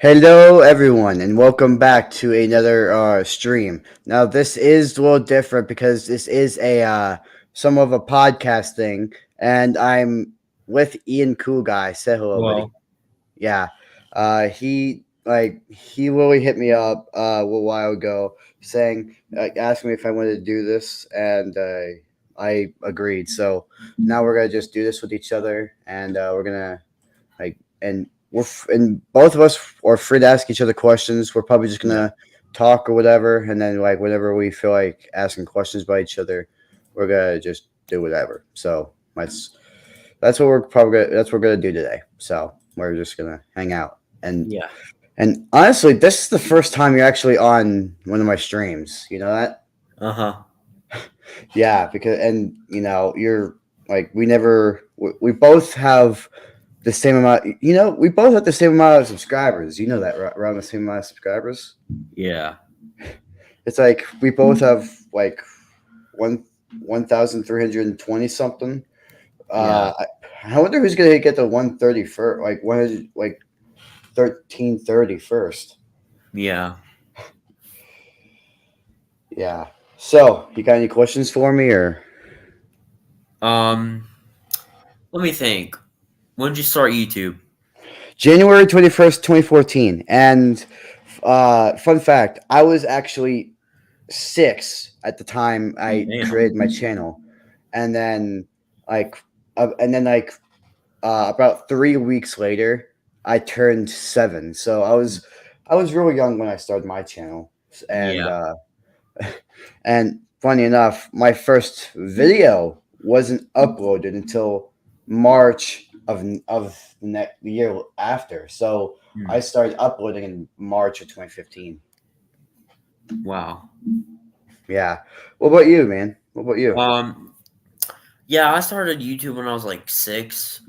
Hello, everyone, and welcome back to another stream. Now, this is a little different because this is a some of a podcast thing, and I'm with Ian Cool Guy. Say hello, buddy. Well, Yeah, he really hit me up a little while ago, saying asking me if I wanted to do this, and I agreed. So now we're gonna just do this with each other, and we're gonna and and both of us are free to ask each other questions. We're probably just yeah. gonna talk or whatever, and then whenever we feel like asking questions by each other, we're gonna just do whatever. So that's what we're gonna do today. So we're just gonna hang out Yeah. and honestly, this is the first time you're actually on one of my streams. You know that? Uh-huh. Yeah, because you're we both have the same amount. We both have the same amount of subscribers. You know that, right? Around the same amount of subscribers. Yeah. It's like we both have like one 1,320 something. Yeah. I wonder who's gonna get the 130 first, like 100, like 1330 first. Yeah. Yeah. So, you got any questions for me, or Um, Let me think. When did you start YouTube? January 21st, 2014? And fun fact, I was actually 6 at the time I Damn. created my channel, and then like about 3 weeks later, I turned 7. So I was really young when I started my channel, and Yeah. and funny enough, my first video wasn't uploaded until March of the year after. So I Hmm. started uploading in March of 2015. Wow. Yeah. What about you, man? What about you? Um, yeah, I started YouTube when I was like 6,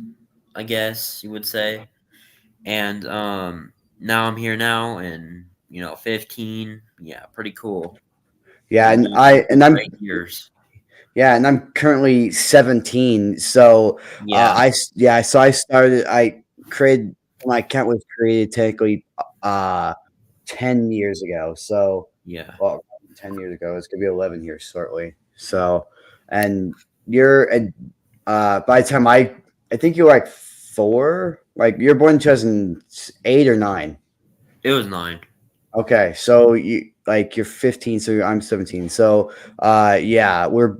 I guess you would say. And now I'm here now and 15. Yeah, pretty cool. Yeah, Been and doing I it and for I'm 8 years. yeah, and I'm currently 17. So Yeah. so I created my account was created technically 10 years ago. So Yeah. well, 10 years ago. It's gonna be 11 years shortly. So and you're and by the time I think you're like 4, like you're born in 2008 or 9. It was 9. Okay, so you're 15, so I'm 17. So yeah, we're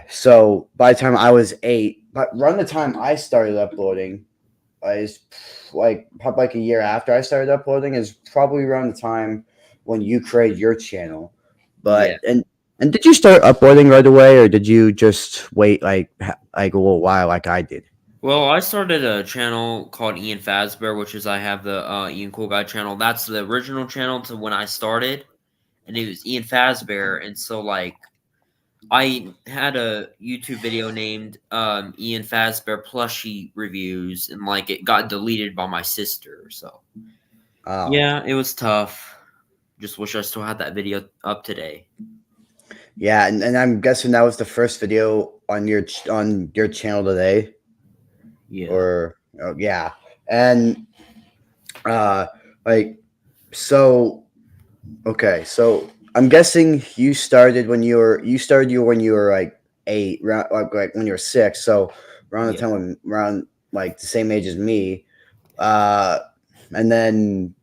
so by the time I was 8, but around the time I started uploading is like probably like a year after I started uploading is probably around the time when you created your channel. Yeah. But and did you start uploading right away, or did you just wait like a little while like I did? Well, I started a channel called Ian Fazbear, which is I have the Ian Cool Guy channel. That's the original channel to when I started, and it was Ian Fazbear. And so, like, I had a YouTube video named Ian Fazbear plushie reviews, and like it got deleted by my sister. So Oh, yeah, it was tough. Just wish I still had that video up today. yeah, and I'm guessing that was the first video on your channel today, Yeah. or oh, yeah, and uh, like so okay, so I'm guessing you started you when you were like 8, like when you were 6. So around the Yeah. time around like the same age as me, uh, and then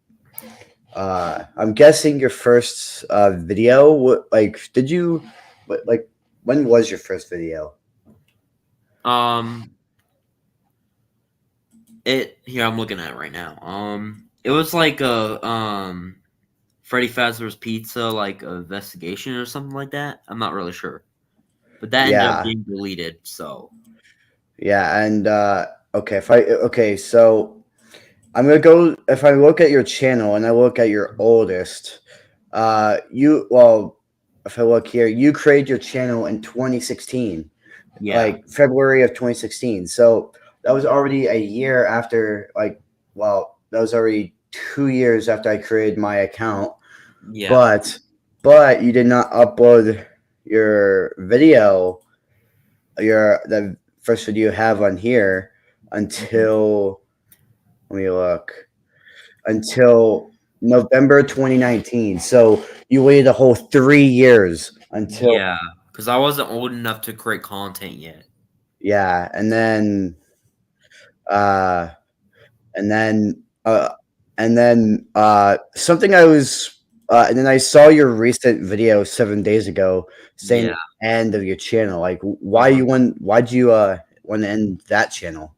I'm guessing your first video. Like did you, like when was your first video? Um. It here I'm looking at it right now. It was like a Freddy Fazbear's Pizza, like a investigation or something like that. I'm not really sure, but that ended up Yeah, being deleted. So yeah, and okay, so I'm gonna go. If I look at your channel and I look at your oldest, if I look here, you created your channel in 2016, yeah, like February of 2016. So that was already a year after, that was already 2 years after I created my account. yeah, But you did not upload your video, the first video you have on here mhm, until let me look. until November 2019. So you waited a whole 3 years until Yeah, because I wasn't old enough to create content yet. yeah, uh and then uh something I was and then I saw your recent video 7 days ago saying Yeah. the end of your channel. Like Uh-huh. why'd you want to end that channel?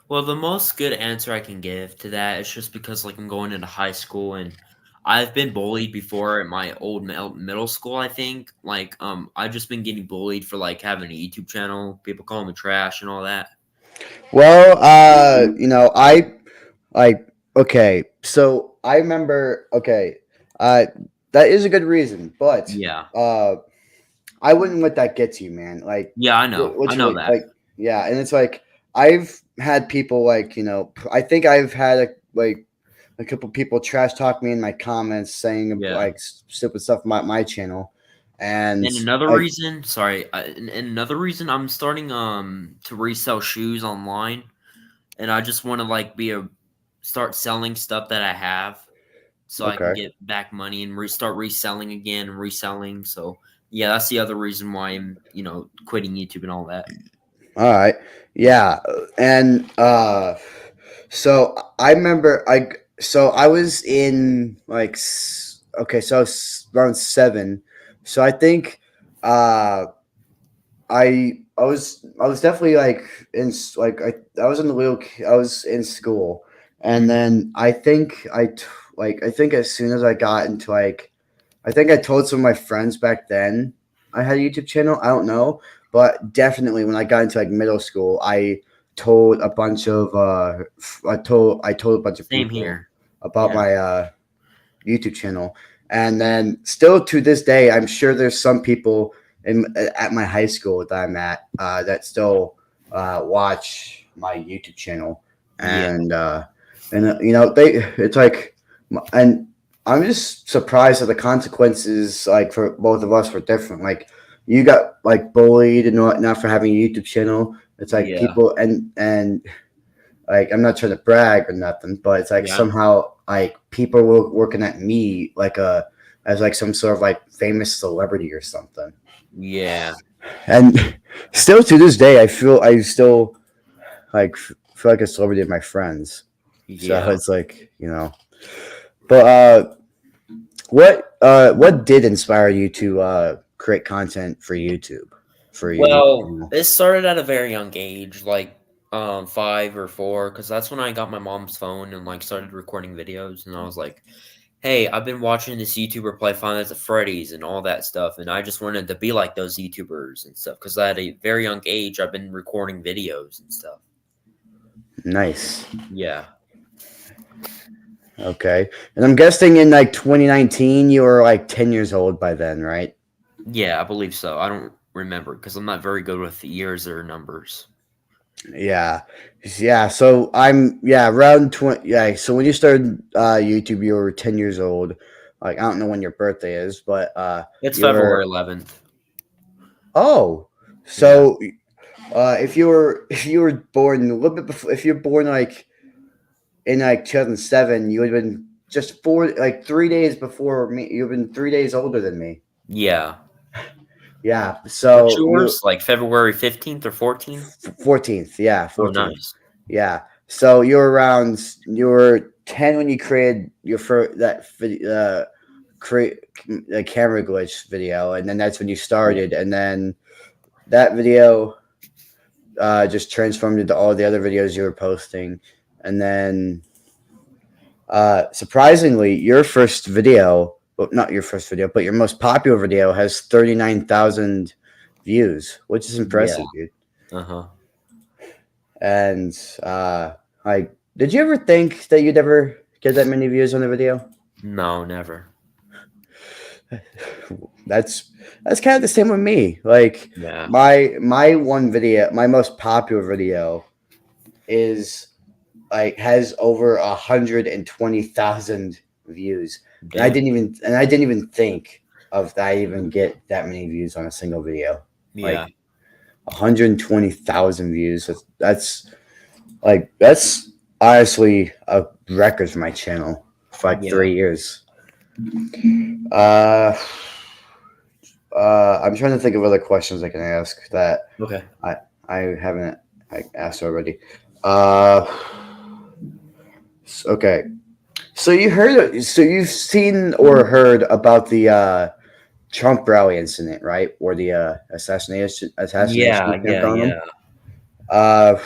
Well, the most good answer I can give to that is just because like I'm going into high school and I've been bullied before at my old middle school. I think I've just been getting bullied for like having a YouTube channel. People call me trash and all that. Well, I like okay, so I remember okay, uh that is a good reason, but Yeah. uh I wouldn't let that get to you, man. Like, Yeah, I know. I know literally, that. like, yeah. And it's like I've had people like, I think I've had a couple people trash talk me in my comments saying Yeah. like stupid stuff about my channel, and And another like, reason, sorry, and another reason I'm starting to resell shoes online, and I just want to like start selling stuff that I have, so I can okay, get back money and restart reselling again and reselling. So yeah, that's the other reason why I'm quitting YouTube and all that. all right, yeah, and so I remember so I was in like okay, so I was around 7, so I think uh I was definitely like like I was in the I was in school, and Mhm. then I think I think as soon as I got into like I think I told some of my friends back then I had a YouTube channel. I don't know, but definitely when I got into like middle school, I told a bunch of I told a bunch of Same people here. about Yeah. my YouTube channel. And then still to this day, I'm sure there's some people at my high school that I'm at that still watch my YouTube channel, Yeah. and they it's like and I'm just surprised that the consequences like for both of us were different. Like you got like bullied and whatnot for having a YouTube channel. It's like Yeah. people and like I'm not trying to brag or nothing, but it's like Yeah. somehow like people were working at me like as like some sort of like famous celebrity or something. Yeah. And still to this day, I still like feel like a celebrity of my friends. So Yeah. it's like but what did inspire you to create content for YouTube for your YouTube Well, channel? it started at a very young age, like 5 or 4, because that's when I got my mom's phone and like started recording videos. And I was like, "Hey, I've been watching this YouTuber play Five Nights at Freddy's and all that stuff, and I just wanted to be like those YouTubers and stuff." Because at a very young age, I've been recording videos and stuff. Nice. Yeah, Okay. And I'm guessing in like 2019 you were like 10 years old by then, right? yeah, I believe so. I don't remember because I'm not very good with years or numbers. Yeah. Yeah, so I'm around 20 yeah, so when you started YouTube you were 10 years old. Like I don't know when your birthday is, but It's you're February 11th. oh. Yeah, So if you were born a little bit before if you're born like in like 2007, you would have been just 3 days before me. You've been 3 days older than me. yeah. Yeah. What's So you yours? Like February 15th or 14th? 14th. Yeah, Oh, 14th. nice. Yeah. So you were 10 when you created your first create the camera glitch video, and then that's when you Yeah. started, and then that video just transformed into all the other videos you were posting, and then surprisingly, your first video, well, not your first video, but your most popular video has 39,000 views, which is Yeah. impressive, dude. Uh-huh. And like, did you ever think that you'd ever get that many views on a video? No, never. That's that's kind of the same with me. Like Yeah. my one video, my most popular video is like has over 120,000 views, and Damn. I didn't even think of that I even get that many views on a single video. Yeah. Like 120,000 views. That's like that's honestly a record for my channel for like Yeah. 3 years. Uh, I'm trying to think of other questions I can ask that Okay. I haven't asked already. Uh, okay. So you've seen or heard about the Trump rally incident, right? Or the assassination Yeah, attempt yeah, on him. yeah. Uh,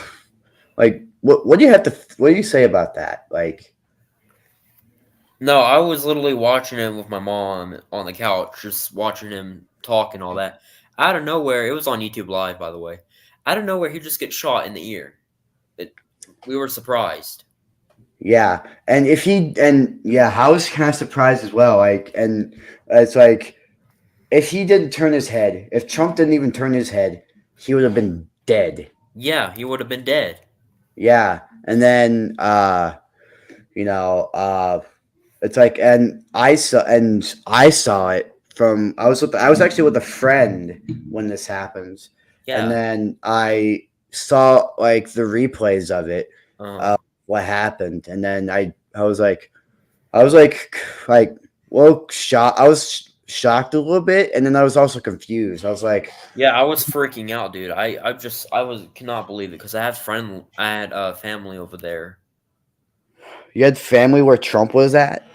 like what do you say about that? Like, No, I was literally watching him with my mom on the couch, just watching him talk and all that. Out of nowhere, it was on YouTube Live, by the way. Out of nowhere, he just gets shot in the ear. It, we were surprised. yeah, and if he and yeah, I was kind of surprised as well. Like, and it's like if he didn't turn his head, if Trump didn't even turn his head, he would have been dead. Yeah, he would have been dead. Yeah, and then it's like, and I saw it from I was actually with a friend when this happened, and Yeah. then I saw like the replays of it, Uh, what happened, and then I was like well shocked. I was shocked a little bit, and then I was also confused. I was like, yeah, I was freaking out, dude. I was cannot believe it because I had family over there. you had family where Trump was at?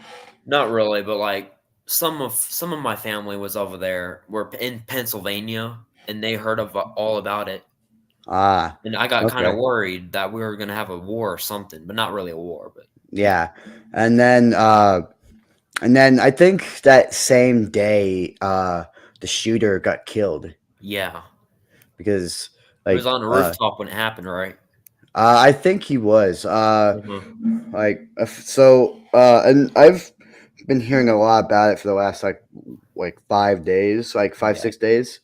Not really, but like some of my family was over there. We're in Pennsylvania, and they heard of all about it. Ah, And I got kinda okay. worried that we were gonna have a war or something, but not really a war, but yeah. Yeah. And then I think that same day the shooter got killed Yeah. because He was like on a rooftop when it happened, right? I think he was Mhm. and I've been hearing a lot about it for the last like 5 days, like five Yeah. 6 days,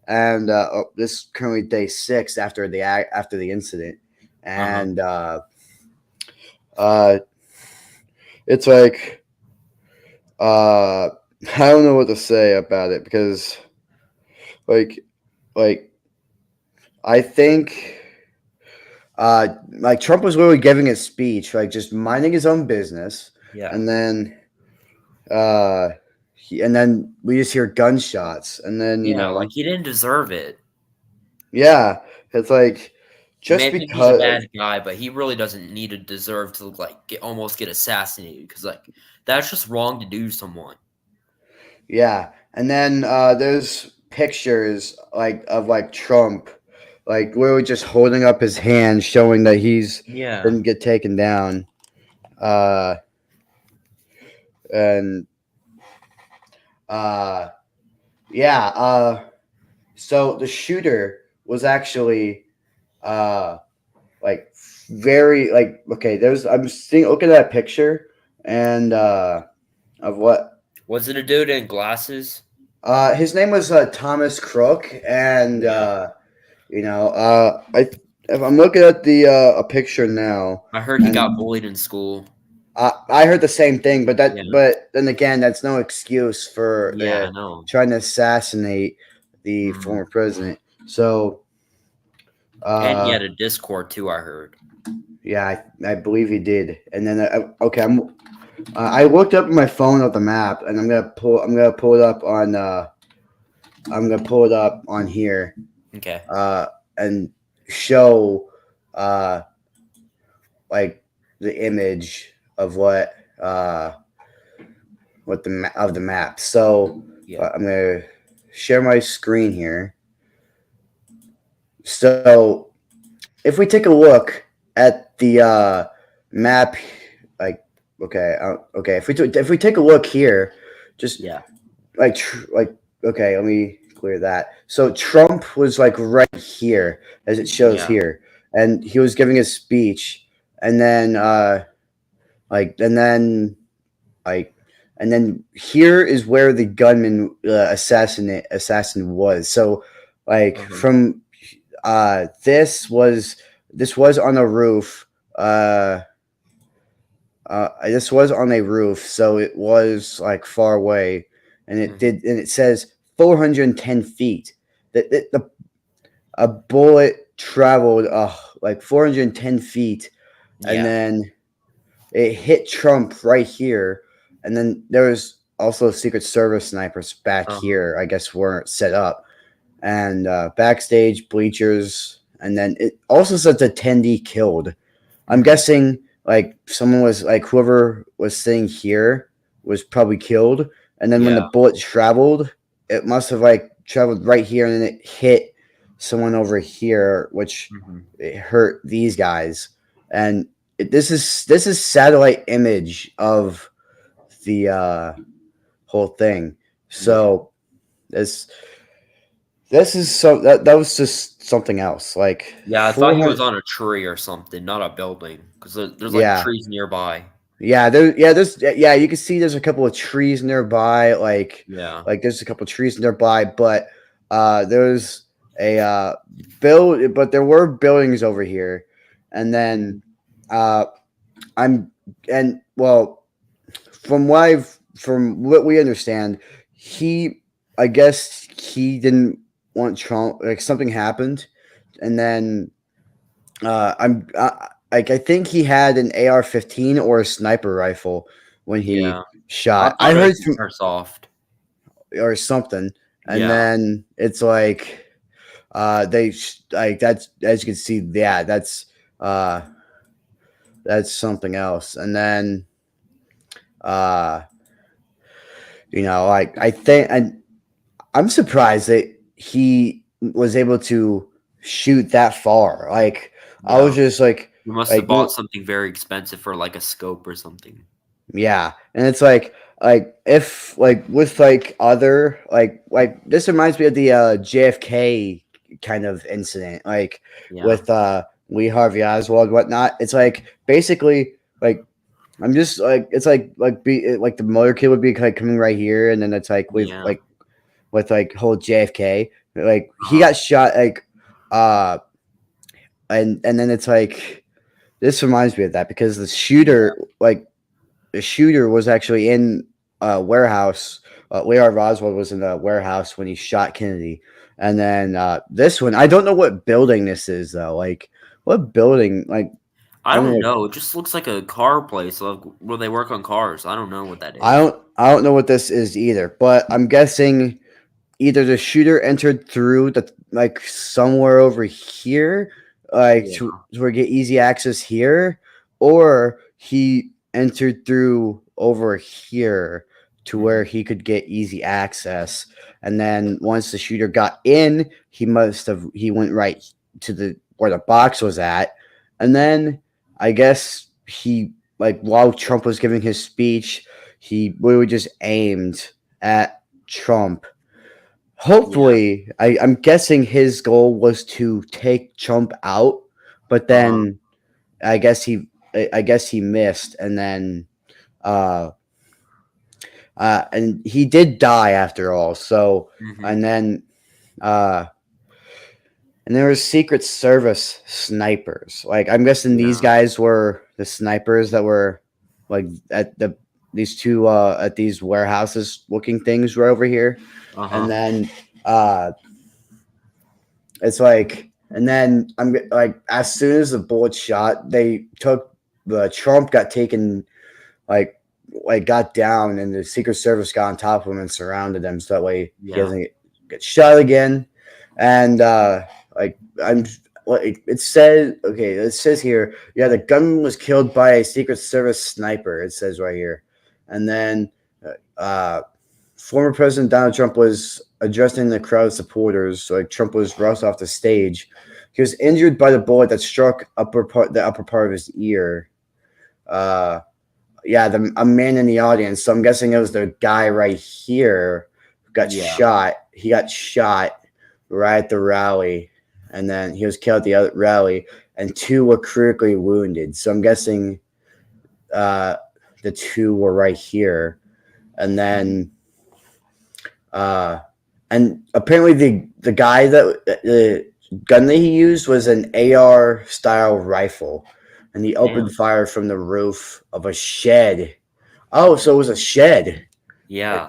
and this is currently day 6 after the incident, Uh-huh. and uh it's like uh I don't know what to say about it because like like I think like Trump was literally giving a speech, like just minding his own business, Yeah. and then uh and then we just hear gunshots, and then Yeah, like, he didn't deserve it. yeah, it's like I mean, just I think he's a because bad guy, but he really doesn't need to deserve to, like, almost get assassinated because like, that's just wrong to do to someone. yeah, and then there's pictures like of like Trump, like literally just holding up his hand, showing that he's Yeah. didn't get taken down, uh, and uh, yeah, so the shooter was actually uh like very like okay. There's I'm seeing look at that picture and of what Was it a dude in glasses? his name was Thomas Crook, and Yeah. I if I'm looking at the a picture now, I heard he got and bullied in school. I heard the same thing, Yeah. but then again, that's no excuse for Yeah, I know. trying to assassinate the Mhm. former president. So, And he uh, had a Discord too, I heard. yeah, I believe he did. And then okay, I looked up my phone at the map, and I'm gonna pull it up on here, Okay. uh, and show uh like the image of of the map. So Yeah. I'm gonna share my screen here. So if we take a look at the map, like okay, if we take a look here, just Yeah. like okay, let me clear that. So Trump was like right here, as it shows Yeah. here, and he was giving his speech, and then like and then like and then here is where the gunman assassin was. So like Uh-huh. from this was on a roof. This was on a roof, so it was like far away, and Mhm. it says 410 feet. The a bullet traveled like 410 feet and Yeah. then it hit Trump right here, and then there was also Secret Service snipers back Uh-huh. here. I guess weren't set up, and backstage bleachers, and then it also says attendee killed. I'm Mhm. guessing like someone was like whoever was sitting here was probably killed, and then when the Yeah. bullet traveled, it must have like traveled right here, and then it hit someone over here, which Mhm. it hurt these guys. And this is satellite image of the whole thing. Yeah. So this this is so that was just something else. Like Yeah, I thought he was 400. on a tree or something, not a building, 'cause there's, like, Yeah. trees nearby. Yeah, you can see there's a couple of trees nearby, Yeah. like there's a couple of trees nearby, but there's a build, but there were buildings over here, and then Mhm. uh, I'm and well, from what we understand, he I guess he didn't want Trump. Like something happened, and then I think he had an AR-15 or a sniper rifle when he Yeah. I shot. I thought it heard was from airsoft. or something, and Yeah. then it's like like that's as you can see, yeah, uh that's something else, and then uh like I think I'm surprised that he was able to shoot that far. Like I was Yeah. just You must have like bought something very expensive for, like, a scope or something. yeah, and it's like if like with like other like this reminds me of the JFK kind of incident, like Yeah. with Lee Harvey Oswald and whatnot. It's like basically like I'm just like it's like the motorcade would be like coming right here, and then it's like Yeah. with like whole JFK, like he Uh-huh. got shot uh and then it's like this reminds me of that because Yeah. the shooter was actually in a warehouse. Lee Harvey Oswald was in the warehouse when he shot Kennedy, and then this one I don't know what building this is though. Like what building? Like I I don't don't know. know, it just looks like a car place, like, where they work on cars. I don't know what that I is. don't I don't know what this is either. But I'm guessing either the shooter entered through the like somewhere over here, like Yeah. to get easy access here, or he entered through over here to where Mhm. he could get easy access. And then once the shooter got in, he went right to the where the box was at. And then I guess he like while Trump was giving his speech, he literally just aimed at Trump. Yeah. Hopefully, I'm guessing his goal was to take Trump out, but Uh-huh. then I guess he I guess he missed, and then uh and he did die after all. So Mhm. and then uh and there was Secret Service snipers. Like I'm guessing these Yeah. guys were the snipers that were like at these two at these warehouses looking things right over here, and Uh-huh. then uh it's like, and then I'm like, as soon as the bullet shot, they took the Trump got taken, like, got down, and the Secret Service got on top of him and surrounded him, so that way he Yeah. doesn't get shot again. And like I'm, like it says, okay, it says here, yeah, the gunman was killed by a Secret Service sniper. It says right here, and then former President Donald Trump was addressing the crowd of supporters. Like Trump was rushed off the stage. He was injured by the bullet that struck the upper part of his ear. Uh, yeah, a man in the audience. So I'm guessing it was the guy right here who got Yeah. shot. He got shot right at the rally, and then he was killed at the other rally, and two were critically wounded. So I'm guessing uh, the two were right here, and then Uh, and apparently the guy that the gun that he used was an AR style rifle, and he opened Damn. fire from the roof of a shed. Oh, so it was a shed. Yeah.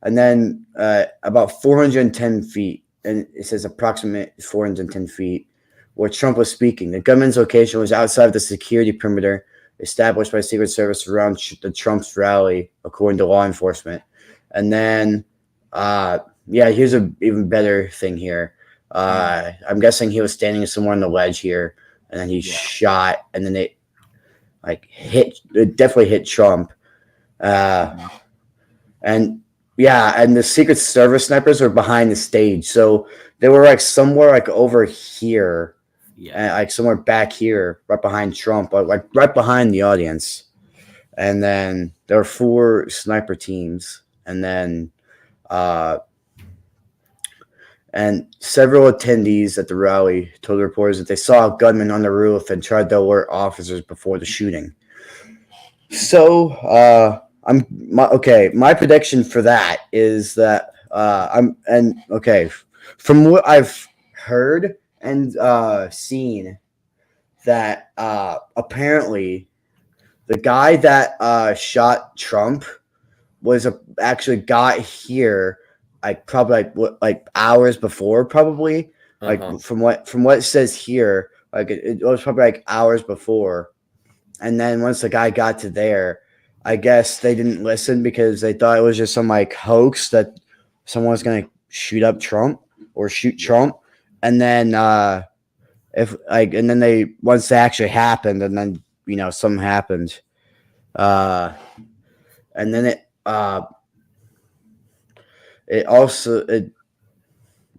And then about 410 feet, and it says approximate 410 feet, where Trump was speaking. The gunman's location was outside of the security perimeter established by Secret Service around the Trump's rally, according to law enforcement. And then, yeah, here's a even better thing here. I'm guessing he was standing somewhere on the ledge here, and then he shot, and then it definitely hit Trump. And yeah, and the Secret Service snipers were behind the stage, so they were like somewhere like over here, and like somewhere back here, right behind Trump, like right behind the audience. And then there were 4 sniper teams, and then and several attendees at the rally told reporters that they saw a gunman on the roof and tried to alert officers before the shooting. So, my prediction for that is that from what I've heard and seen, that apparently the guy that shot Trump actually got here like probably like hours before, probably like from what it says here, like it was probably like hours before. And then once the guy got to there, I guess they didn't listen because they thought it was just some like hoax that someone was going to shoot up Trump or shoot Trump. And then once that actually happened, and then something happened, and then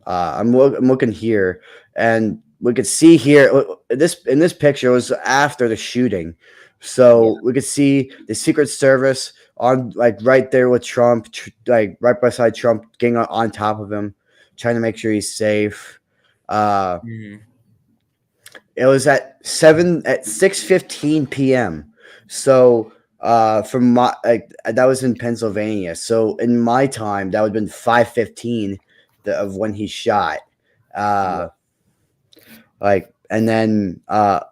I'm looking here, and we could see here in this picture was after the shooting, so we could see the Secret Service on like right there with Trump, like right beside Trump, getting on top of him, trying to make sure he's safe. It was at 6:15 p.m. So from my that was in Pennsylvania. So in my time, that would have been 5:15 of when he shot. And then it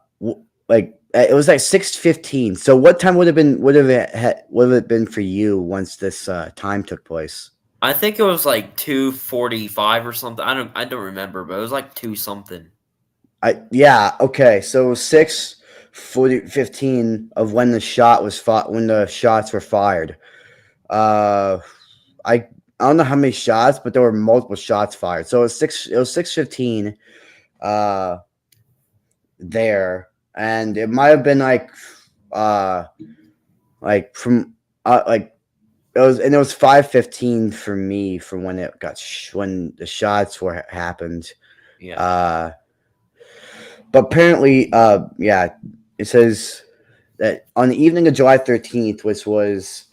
was like 6:15. So what time would it been for you once this time took place? I think it was like 2:45 or something. I don't remember, but it was like 2 something. Okay. So 6:15 of when the shots were fired. I don't know how many shots, but there were multiple shots fired. So it was 6:15 there, and it might have been like from it was 5:15 for me from when it when the shots happened. But apparently, it says that on the evening of July 13th, which was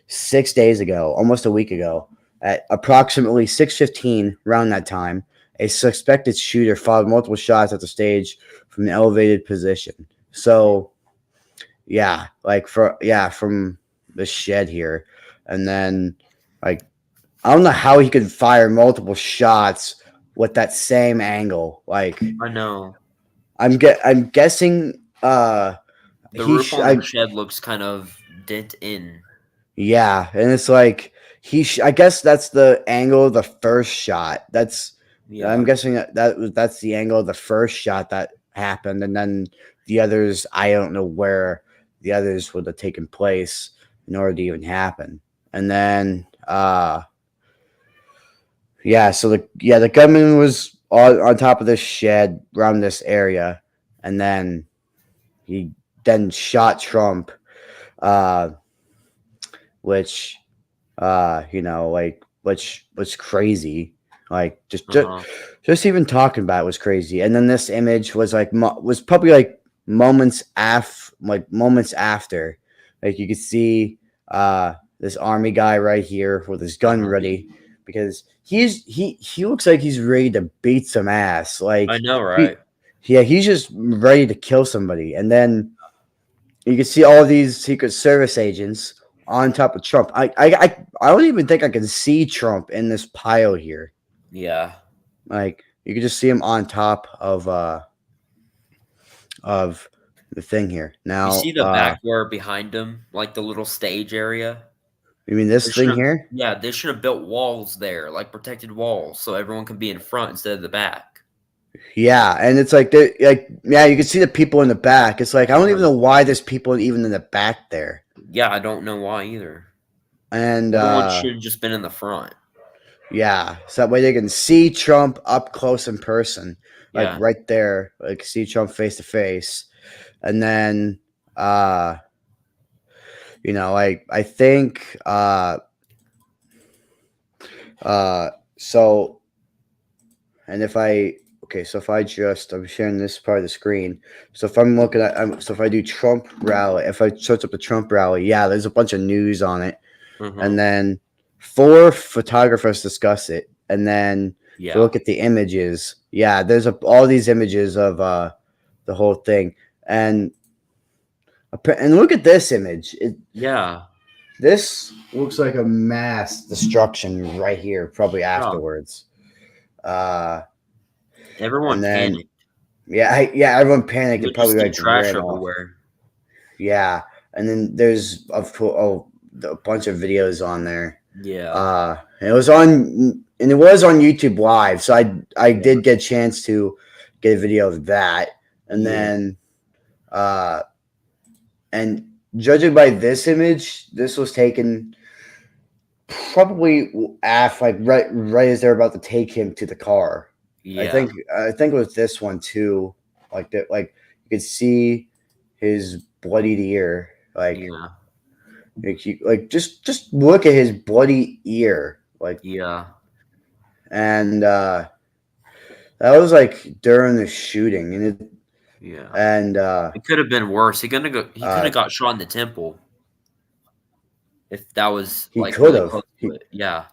6 days ago, almost a week ago, at approximately 6:15, around that time, a suspected shooter fired multiple shots at the stage from an elevated position. So, from the shed here, and then I don't know how he could fire multiple shots with that same angle. I know. I'm guessing the roof on the shed looks kind of dent in. Yeah, and it's like I guess that's the angle of the first shot. I'm guessing that's the angle of the first shot that happened, and then the others, I don't know where the others would have taken place in order to even happen. And then so the gunman was on top of this shed around this area, and then he shot Trump, which was crazy. Like just even talking about it was crazy. And then this image was was probably like moments after, like you could see this army guy right here with his gun ready, because he looks like he's ready to beat some ass. Like, I know, right? He's just ready to kill somebody. And then you can see all these Secret Service agents on top of Trump. I don't even think I can see Trump in this pile here. Yeah. Like, you can just see him on top of the thing here. Now you see the back door behind him, like the little stage area. You mean this thing here? Yeah, they should have built walls there, like protected walls, so everyone can be in front instead of the back. Yeah, and it's like yeah, you can see the people in the back. It's like I don't even know why there's people even in the back there. Yeah, I don't know why either. And Everyone should have just been in the front. yeah, so that way they can see Trump up close in person, like Yeah. right there, like see Trump face to face. And then uh I think so and if I okay, so if I just I'm sharing this part of the screen. So if I'm looking at so if I do Trump rally, if I search up the Trump rally, yeah, there's a bunch of news on it. Mm-hmm. And then 4 photographers discuss it. And then if you Yeah. look at the images, yeah, there's all these images of the whole thing. And look at this image. Yeah. This looks like a mass destruction right here, probably Yeah. afterwards. Uh, Everyone and then panicked. yeah, everyone panicked and probably Logistic like trash ran off. everywhere. Yeah, and then there's a bunch of videos on there. Yeah. It was on YouTube Live, so I did get a chance to get a video of that, and Yeah. then and judging by this image, this was taken probably after right as they're about to take him to the car. Yeah. I think it was this one too, like that, like you could see his bloodied ear, Yeah. just look at his bloody ear, like, Yeah. and that was like during the shooting, Yeah. and It could have been worse. He could have got shot in the temple if that was he like could really have, close to it. Yeah.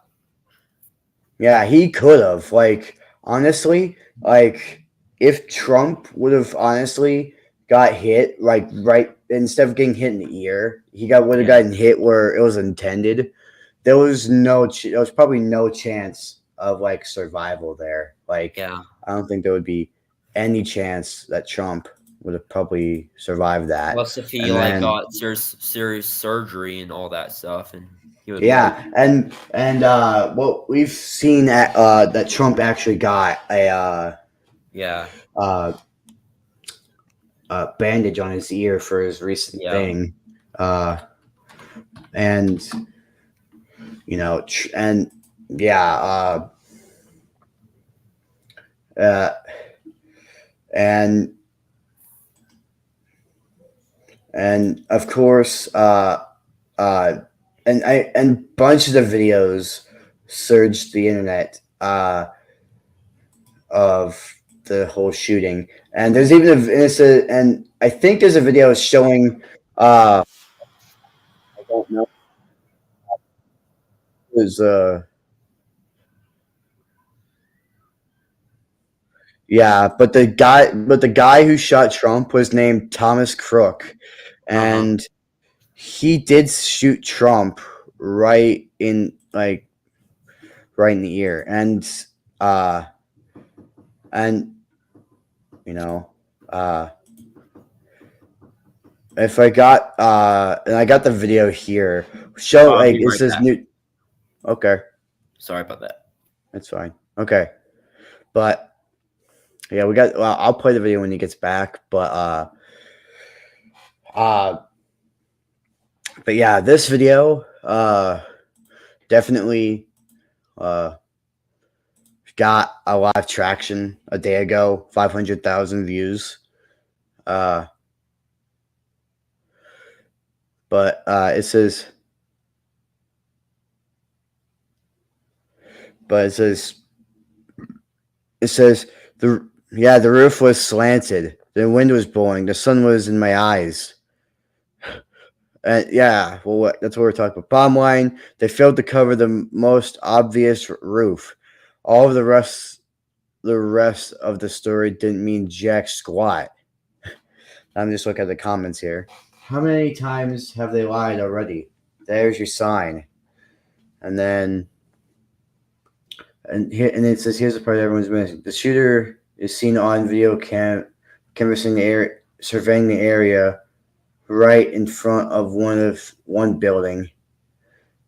yeah, he could have, like, honestly, like, if Trump would have honestly got hit, like, right instead of getting hit in the ear, would have Yeah. gotten hit where it was intended. There was there was probably no chance of like survival there. Like, Yeah. I don't think there would be any chance that Trump would have probably survived that. Plus, if he And like then got serious surgery and all that stuff, and he would yeah, and what we've seen that Trump actually got yeah. uh, bandage on his ear for his recent Yeah. thing, and and yeah, and and of course, and bunches of videos surged the internet of the whole shooting, and there's even and I think there's a video showing I don't know, it was yeah, but the guy who shot Trump was named Thomas Crook, Uh-huh. and he did shoot Trump right in right in the ear, uh and you know uh if I got and I got the video here, show I'll like be it right says back. new. Okay, Sorry about that. that's fine. Okay, but yeah, we got. Well, I'll play the video when he gets back. Uh, but yeah, this video definitely got a lot of traction a day ago. 500,000 views. But it says. But it says the roof was slanted. The wind was blowing. The sun was in my eyes. Yeah, well, that's what we're talking about. Bottom line, they failed to cover the most obvious roof. All of the rest of the story didn't mean jack squat. I'm just looking at the comments here. How many times have they lied already? There's your sign. And then, and it says here's the part everyone's missing. The shooter is seen on video canvassing the area, surveying the area right in front of one building.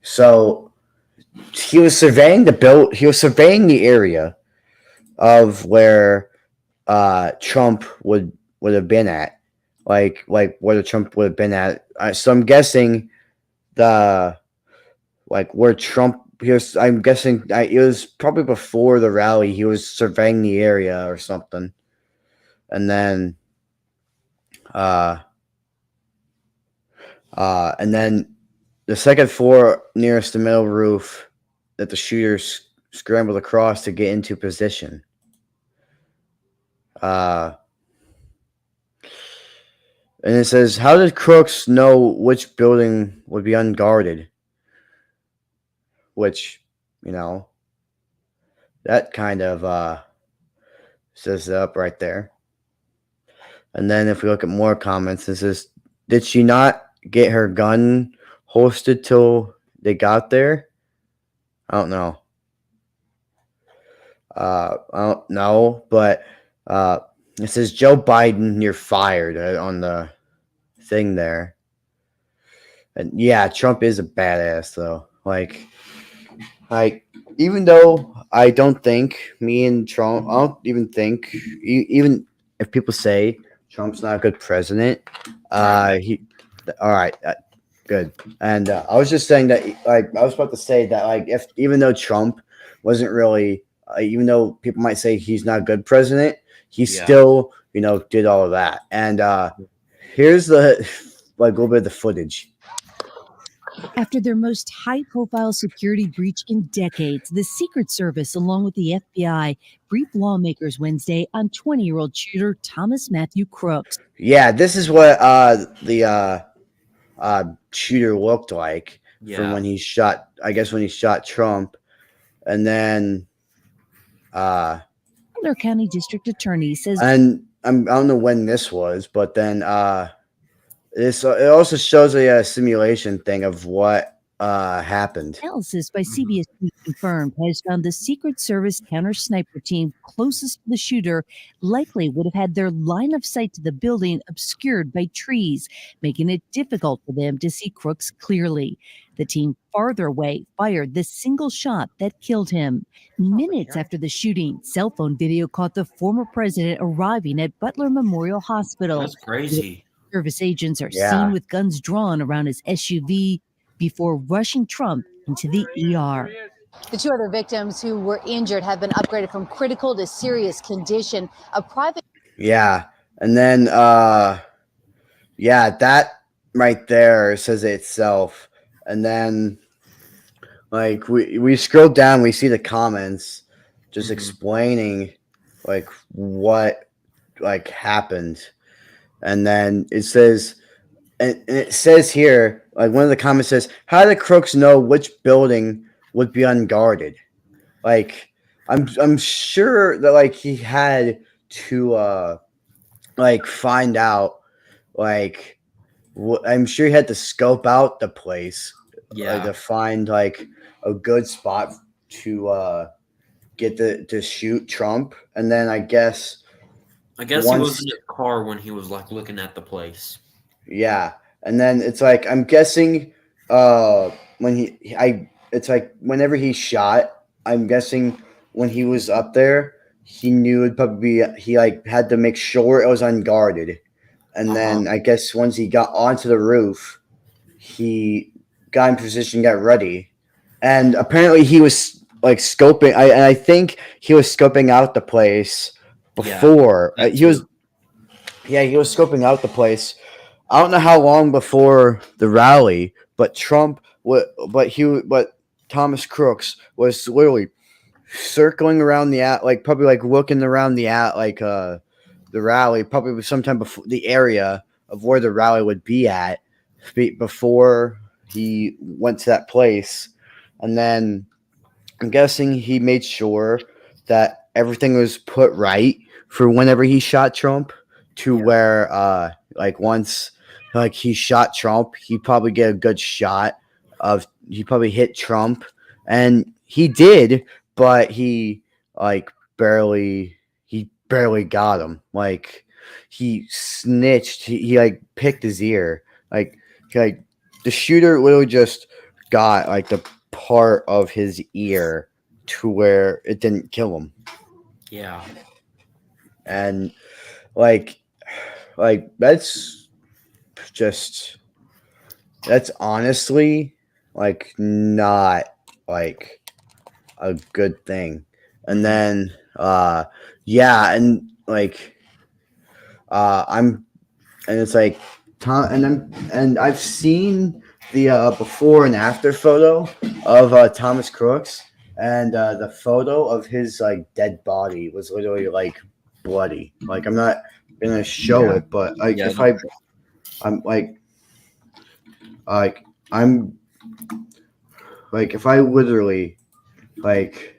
So he was surveying the area of where Trump would have been at, like where Trump would have been at. So I'm guessing the like where Trump. I'm guessing it was probably before the rally. He was surveying the area or something, and then uh and then the second floor nearest the middle roof that the shooters scrambled across to get into position. Uh, and it says, "How did Crooks know which building would be unguarded?" Which, you know, that kind of says it up right there. And then if we look at more comments, it says, "Did she not get her gun holstered till they got there?" I don't know. I don't know, but it says Joe Biden, you're fired on the thing there. And yeah, Trump is a badass though. Like even though I don't think me and Trump, I don't even think even if people say Trump's not a good president, he all right, good. And I was just saying that like I was about to say that like if even though Trump wasn't really even though people might say he's not a good president, he still did all of that. And here's the like a little bit of the footage. After their most high-profile security breach in decades, the Secret Service, along with the FBI, briefed lawmakers Wednesday on 20-year-old shooter Thomas Matthew Crooks. Yeah, this is what the shooter looked like from when he shot. I guess when he shot Trump, and then Butler County District Attorney says, and I don't know when this was, but then this it also shows a simulation thing of what happened. Analysis by CBS News confirmed has found the Secret Service counter sniper team closest to the shooter likely would have had their line of sight to the building obscured by trees, making it difficult for them to see Crooks clearly. The team farther away fired the single shot that killed him. Minutes after the shooting, cell phone video caught the former president arriving at Butler Memorial Hospital. That's crazy. Service agents are seen with guns drawn around his SUV before rushing Trump into the ER. The two other victims who were injured have been upgraded from critical to serious condition. A private. Yeah. And then, that right there says it itself. And then, like, we scroll down, we see the comments just explaining, like, what, like, happened. And then it says, and it says here, like one of the comments says, "How did Crooks know which building would be unguarded?" Like, I'm sure that like he had to like find out, like I'm sure he had to scope out the place, to find like a good spot to get to shoot Trump, and then I guess he was in his car when he was like looking at the place. Yeah. And then it's like I'm guessing it's like whenever he shot, I'm guessing when he was up there, he knew it'd probably be he like had to make sure it was unguarded. And then I guess once he got onto the roof, he got in position, got ready. And apparently he was like scoping I think he was scoping out the place before he was scoping out the place. I don't know how long before the rally, but Thomas Crooks was literally circling around probably like looking around the rally, probably sometime before the area of where the rally would be at before he went to that place. And then I'm guessing he made sure that everything was put right for whenever he shot Trump to where like once like he shot Trump, he probably get a good shot of he probably hit Trump, and he did, but he barely got him. Like he snitched. He like picked his ear. Like the shooter literally just got like the part of his ear to where it didn't kill him. Yeah. and like that's honestly like not like a good thing. And then yeah, and like I'm and it's like Tom and I've seen the before and after photo of Thomas Crooks, and the photo of his like dead body was literally like bloody. Like I'm not gonna show it, but like Yeah, if I'm I'm like if I literally like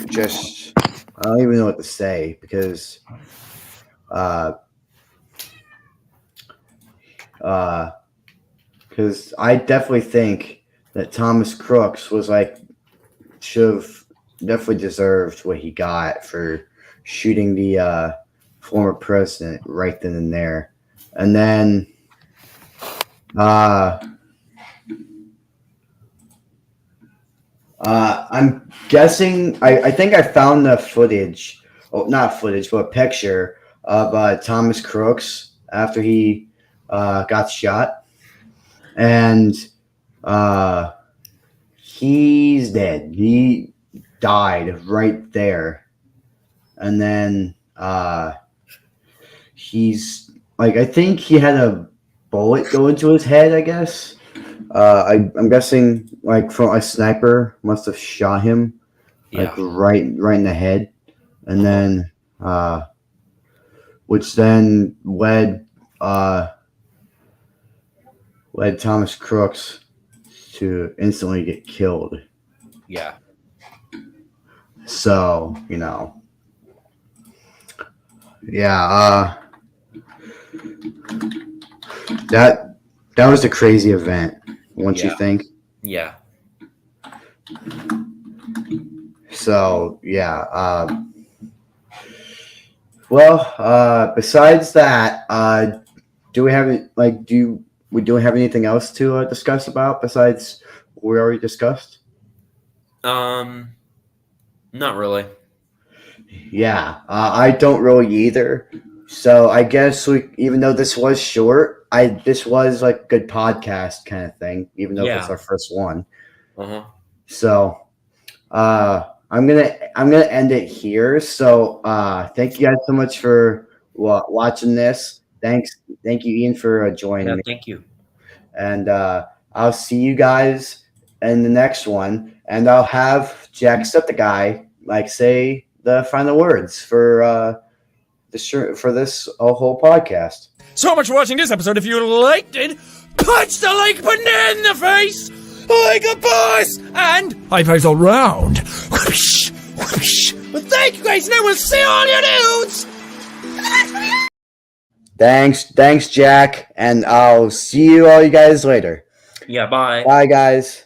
just I don't even know what to say because because I definitely think that Thomas Crooks was like should have definitely deserved what he got for shooting the former president right then and there. And then I'm guessing I think I found the footage, oh not footage, but a picture of Thomas Crooks after he got shot. And he's dead. He died right there. And then he's like I think he had a bullet go into his head, I guess. I'm guessing like from a sniper must have shot him like right in the head. And then which then led Thomas Crooks to instantly get killed. Yeah. So, yeah, that was a crazy event, wouldn't you think? Yeah. So, yeah, besides that, do we have anything else to discuss about besides what we already discussed? Not really. Yeah, I don't really either. So I guess even though this was short, this was like a good podcast kind of thing, even though it's our first one. So I'm gonna end it here. So thank you guys so much for watching this. Thank you, Ian, for joining me. Thank you. And I'll see you guys in the next one, and I'll have Jacksepticeye say the final words for this whole podcast. So much for watching this episode. If you liked it, punch the like button in the face like a boss, and high fives all round. Whoosh, whoosh. Well, thank you guys, and I will see all you dudes. Thanks, Jack, and I'll see you guys later. Yeah, bye. Bye, guys.